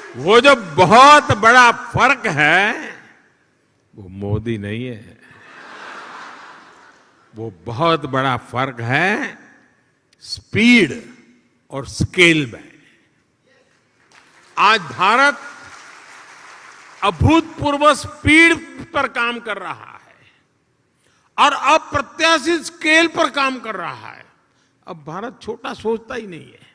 वो जो बहुत बड़ा फर्क है वो मोदी नहीं है। वो बहुत बड़ा फर्क है स्पीड और स्केल में। आज भारत अभूतपूर्व स्पीड पर काम कर रहा है और अप्रत्याशित स्केल पर काम कर रहा है। अब भारत छोटा सोचता ही नहीं है।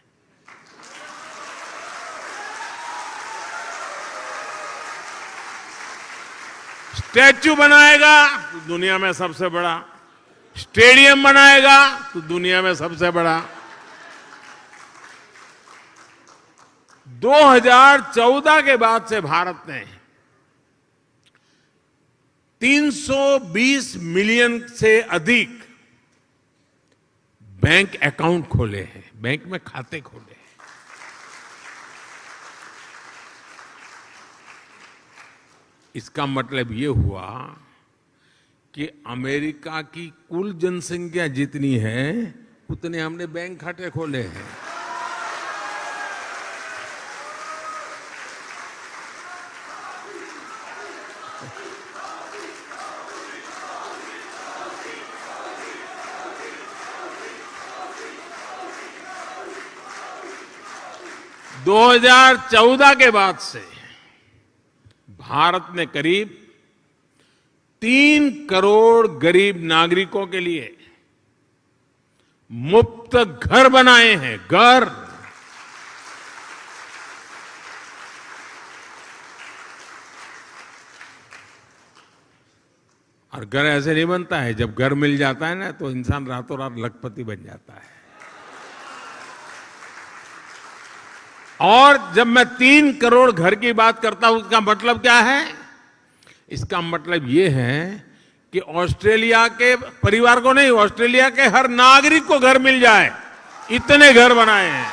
स्टैच्यू बनाएगा तो दुनिया में सबसे बड़ा, स्टेडियम बनाएगा तो दुनिया में सबसे बड़ा। 2014 के बाद से भारत ने 320 मिलियन से अधिक बैंक अकाउंट खोले हैं, बैंक में खाते खोले हैं। इसका मतलब ये हुआ कि अमेरिका की कुल जनसंख्या जितनी है उतने हमने बैंक खाते खोले हैं। दो 2014 के बाद से भारत ने करीब 3 करोड़ गरीब नागरिकों के लिए मुफ्त घर बनाए हैं। घर और घर ऐसे नहीं बनता है, जब घर मिल जाता है ना तो इंसान रातों रात लखपति बन जाता है। और जब मैं 3 करोड़ घर की बात करता हूं उसका मतलब क्या है? इसका मतलब यह है कि ऑस्ट्रेलिया के परिवार को नहीं, ऑस्ट्रेलिया के हर नागरिक को घर मिल जाए, इतने घर बनाए हैं।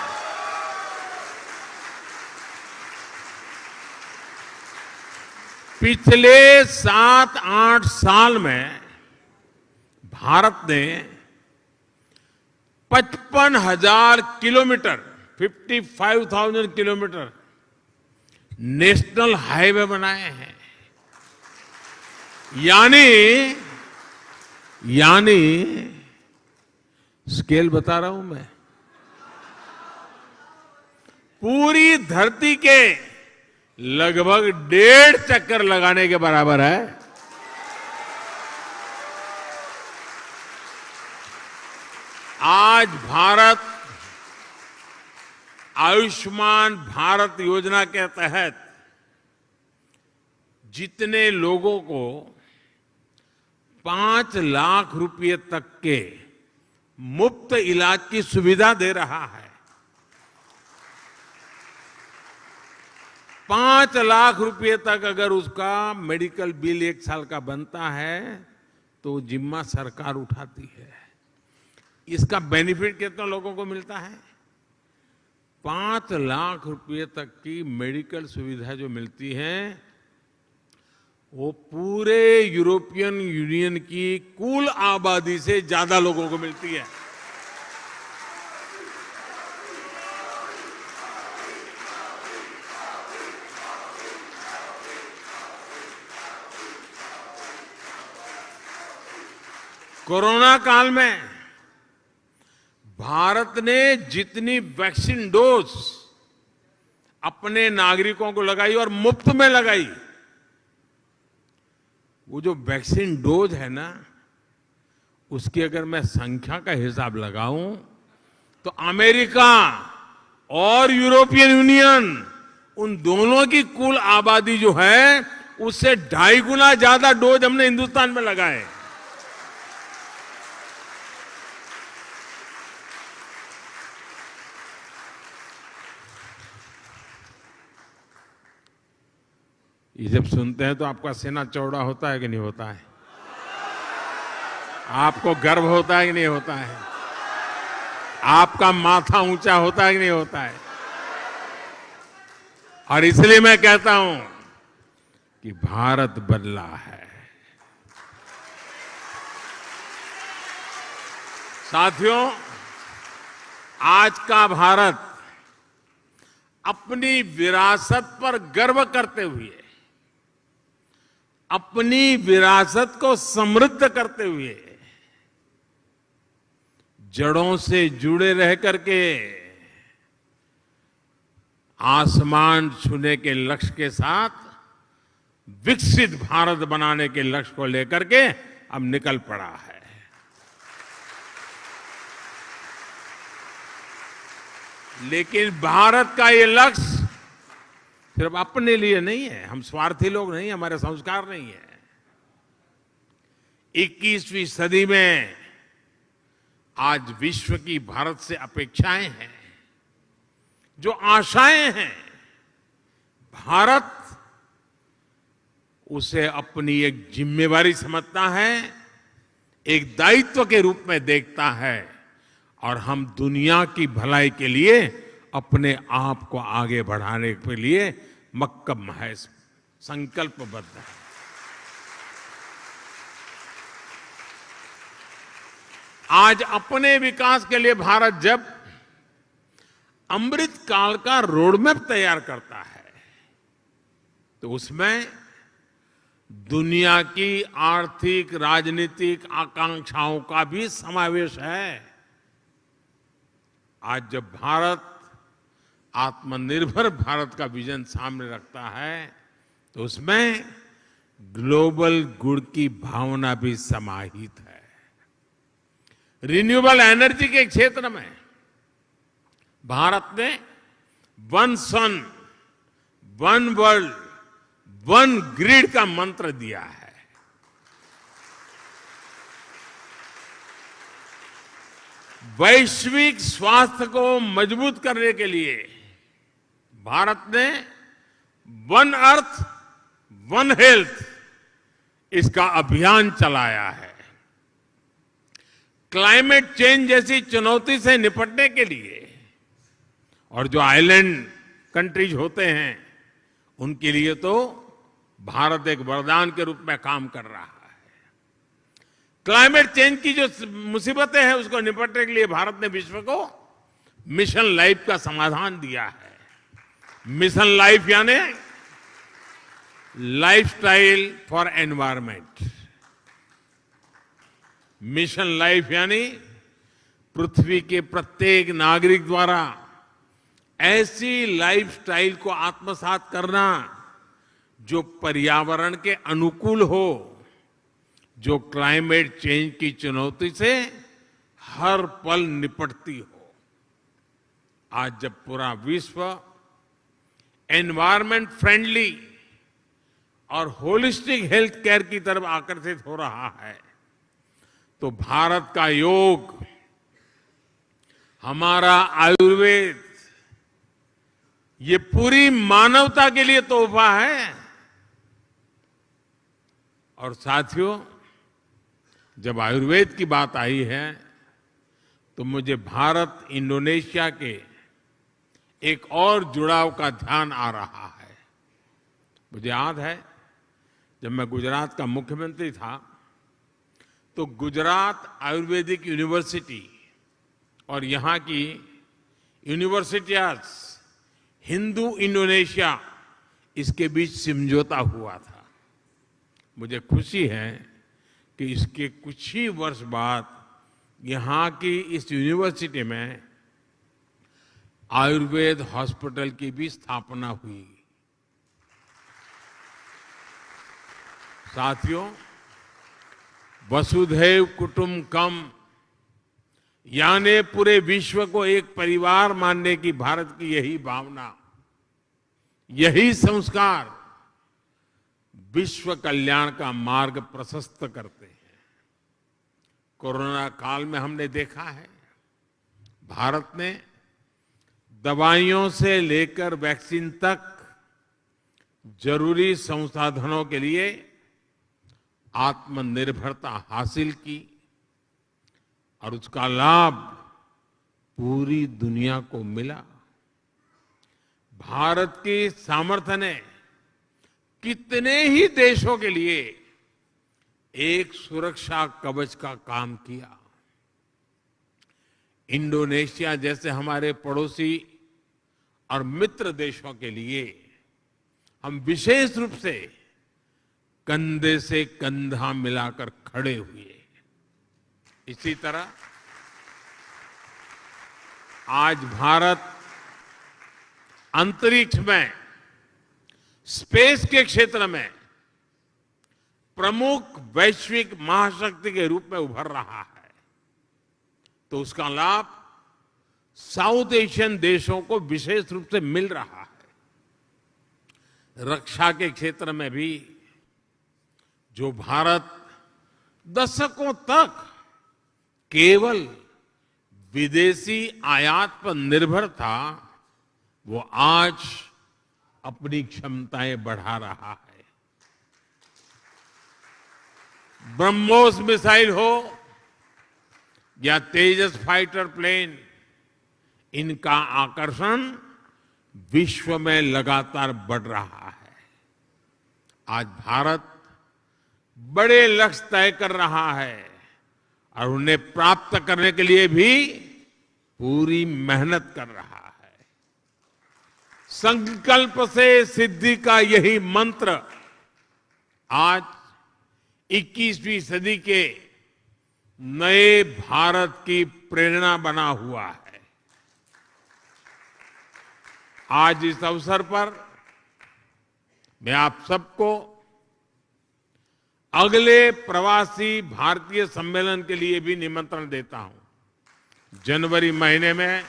पिछले 7-8 साल में भारत ने 55,000 किलोमीटर 55,000 किलोमीटर नेशनल हाईवे बनाए हैं। यानी स्केल बता रहा हूं मैं, पूरी धरती के लगभग 1.5 चक्कर लगाने के बराबर है। आज भारत आयुष्मान भारत योजना के तहत जितने लोगों को 5 लाख रुपए तक के मुफ्त इलाज की सुविधा दे रहा है, 5 लाख रुपए तक अगर उसका मेडिकल बिल 1 साल का बनता है तो जिम्मा सरकार उठाती है। इसका बेनिफिट कितने लोगों को मिलता है? 5 लाख रुपए तक की मेडिकल सुविधा जो मिलती है वो पूरे यूरोपियन यूनियन की कुल आबादी से ज्यादा लोगों को मिलती है। कोरोना काल में भारत ने जितनी वैक्सीन डोज अपने नागरिकों को लगाई और मुफ्त में लगाई, वो जो वैक्सीन डोज है ना, उसकी अगर मैं संख्या का हिसाब लगाऊं तो अमेरिका और यूरोपियन यूनियन उन दोनों की कुल आबादी जो है उससे 2.5 गुना ज्यादा डोज हमने हिंदुस्तान में लगाए। ये जब सुनते हैं तो आपका सीना चौड़ा होता है कि नहीं होता है? आपको गर्व होता है कि नहीं होता है? आपका माथा ऊंचा होता है कि नहीं होता है? और इसलिए मैं कहता हूं कि भारत बदला है। साथियों, आज का भारत अपनी विरासत पर गर्व करते हुए, अपनी विरासत को समृद्ध करते हुए, जड़ों से जुड़े रह करके आसमान छूने के लक्ष्य के साथ विकसित भारत बनाने के लक्ष्य को लेकर के अब निकल पड़ा है। लेकिन भारत का ये लक्ष्य सिर्फ अपने लिए नहीं है, हम स्वार्थी लोग नहीं, हमारे संस्कार नहीं है। 21वीं सदी में आज विश्व की भारत से अपेक्षाएं हैं, जो आशाएं हैं, भारत उसे अपनी एक जिम्मेवारी समझता है, एक दायित्व के रूप में देखता है, और हम दुनिया की भलाई के लिए अपने आप को आगे बढ़ाने के लिए मक्कम है, संकल्पबद्ध है। आज अपने विकास के लिए भारत जब अमृत काल का रोडमैप तैयार करता है, तो उसमें दुनिया की आर्थिक राजनीतिक आकांक्षाओं का भी समावेश है। आज जब भारत आत्मनिर्भर भारत का विजन सामने रखता है, तो उसमें ग्लोबल गुड की भावना भी समाहित है। रिन्यूएबल एनर्जी के क्षेत्र में भारत ने वन सन, वन वर्ल्ड, वन ग्रिड का मंत्र दिया है। वैश्विक स्वास्थ्य को मजबूत करने के लिए भारत ने वन अर्थ, वन हेल्थ इसका अभियान चलाया है। क्लाइमेट चेंज जैसी चुनौती से निपटने के लिए, और जो आइलैंड कंट्रीज होते हैं उनके लिए तो भारत एक वरदान के रूप में काम कर रहा है। क्लाइमेट चेंज की जो मुसीबतें हैं उसको निपटने के लिए भारत ने विश्व को मिशन लाइफ का समाधान दिया है। मिशन लाइफ यानी lifestyle for environment. Mission life यानी पृथ्वी के प्रत्येक नागरिक द्वारा ऐसी लाइफस्टाइल को आत्मसात करना जो पर्यावरण के अनुकूल हो, जो क्लाइमेट चेंज की चुनौती से हर पल निपटती हो। आज जब पूरा विश्व एनवायरमेंट फ्रेंडली और होलिस्टिक हेल्थ केयर की तरफ आकर्षित हो रहा है, तो भारत का योग, हमारा आयुर्वेद, ये पूरी मानवता के लिए तोहफा है। और साथियों, जब आयुर्वेद की बात आई है तो मुझे भारत इंडोनेशिया के एक और जुड़ाव का ध्यान आ रहा है। मुझे याद है जब मैं गुजरात का मुख्यमंत्री था तो गुजरात आयुर्वेदिक यूनिवर्सिटी और यहाँ की यूनिवर्सिटीज, हिंदू इंडोनेशिया, इसके बीच समझौता हुआ था। मुझे खुशी है कि इसके कुछ ही वर्ष बाद यहाँ की इस यूनिवर्सिटी में आयुर्वेद हॉस्पिटल की भी स्थापना हुई। साथियों, वसुधैव कुटुंबकम यानी पूरे विश्व को एक परिवार मानने की भारत की यही भावना, यही संस्कार विश्व कल्याण का मार्ग प्रशस्त करते हैं। कोरोना काल में हमने देखा है भारत ने दवाइयों से लेकर वैक्सीन तक जरूरी संसाधनों के लिए आत्मनिर्भरता हासिल की और उसका लाभ पूरी दुनिया को मिला। भारत की सामर्थ्य ने कितने ही देशों के लिए एक सुरक्षा कवच का काम किया। इंडोनेशिया जैसे हमारे पड़ोसी और मित्र देशों के लिए हम विशेष रूप से कंधे से कंधा मिलाकर खड़े हुए। इसी तरह आज भारत अंतरिक्ष में, स्पेस के क्षेत्र में प्रमुख वैश्विक महाशक्ति के रूप में उभर रहा है, तो उसका लाभ साउथ एशियन देशों को विशेष रूप से मिल रहा है। रक्षा के क्षेत्र में भी जो भारत दशकों तक केवल विदेशी आयात पर निर्भर था, वो आज अपनी क्षमताएं बढ़ा रहा है। ब्रह्मोस मिसाइल हो या तेजस फाइटर प्लेन, इनका आकर्षण विश्व में लगातार बढ़ रहा है। आज भारत बड़े लक्ष्य तय कर रहा है और उन्हें प्राप्त करने के लिए भी पूरी मेहनत कर रहा है। संकल्प से सिद्धि का यही मंत्र आज 21वीं सदी के नए भारत की प्रेरणा बना हुआ है। आज इस अवसर पर मैं आप सबको अगले प्रवासी भारतीय सम्मेलन के लिए भी निमंत्रण देता हूं। जनवरी महीने में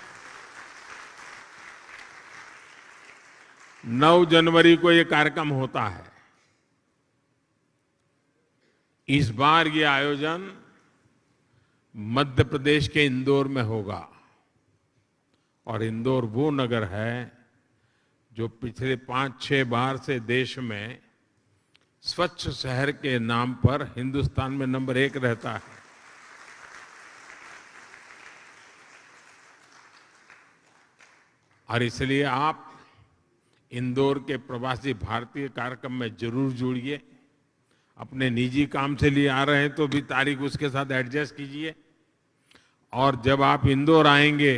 9 जनवरी को यह कार्यक्रम होता है। इस बार ये आयोजन मध्य प्रदेश के इंदौर में होगा और इंदौर वो नगर है जो पिछले 5-6 बार से देश में स्वच्छ शहर के नाम पर हिंदुस्तान में नंबर 1 रहता है। और इसलिए आप इंदौर के प्रवासी भारतीय कार्यक्रम में जरूर जुड़िए। अपने निजी काम से लिए आ रहे हैं तो भी तारीख उसके साथ एडजस्ट कीजिए। और जब आप इंदौर आएंगे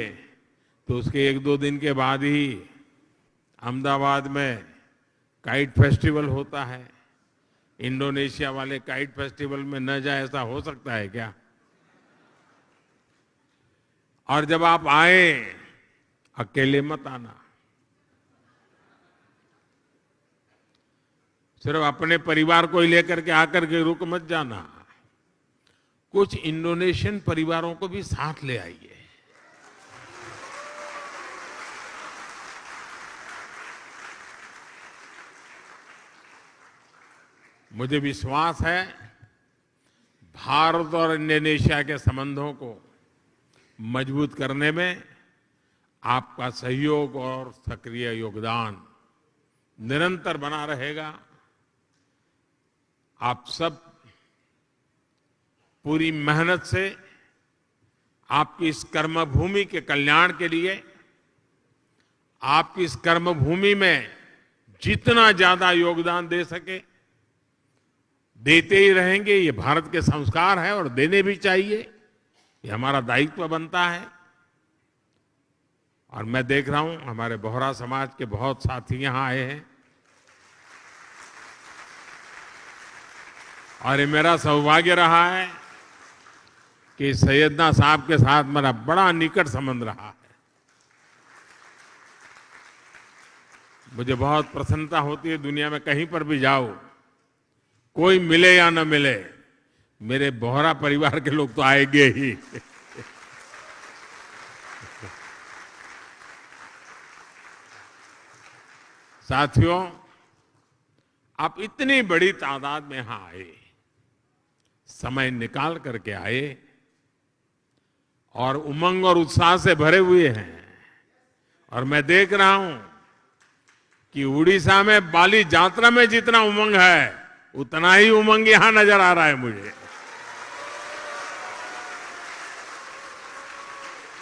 तो उसके 1-2 दिन के बाद ही अहमदाबाद में काइट फेस्टिवल होता है। इंडोनेशिया वाले काइट फेस्टिवल में न जाए ऐसा हो सकता है क्या? और जब आप आए, अकेले मत आना, सिर्फ अपने परिवार को ही लेकर के आकर के रुक मत जाना। कुछ इंडोनेशियन परिवारों को भी साथ ले आइए। मुझे विश्वास है भारत और इंडोनेशिया के संबंधों को मजबूत करने में आपका सहयोग और सक्रिय योगदान निरंतर बना रहेगा। आप सब पूरी मेहनत से आपकी इस कर्मभूमि के कल्याण के लिए, आपकी इस कर्मभूमि में जितना ज्यादा योगदान दे सके देते ही रहेंगे। ये भारत के संस्कार है और देने भी चाहिए, ये हमारा दायित्व बनता है। और मैं देख रहा हूं हमारे बोहरा समाज के बहुत साथी यहां आए हैं और ये मेरा सौभाग्य रहा है कि सैयदना साहब के साथ मेरा बड़ा निकट संबंध रहा है। मुझे बहुत प्रसन्नता होती है, दुनिया में कहीं पर भी जाओ, कोई मिले या न मिले, मेरे बोहरा परिवार के लोग तो आएंगे ही। साथियों, आप इतनी बड़ी तादाद में यहां आए, समय निकाल करके आए और उमंग और उत्साह से भरे हुए हैं। और मैं देख रहा हूं कि उड़ीसा में बाली यात्रा में जितना उमंग है उतना ही उमंग यहां नजर आ रहा है मुझे।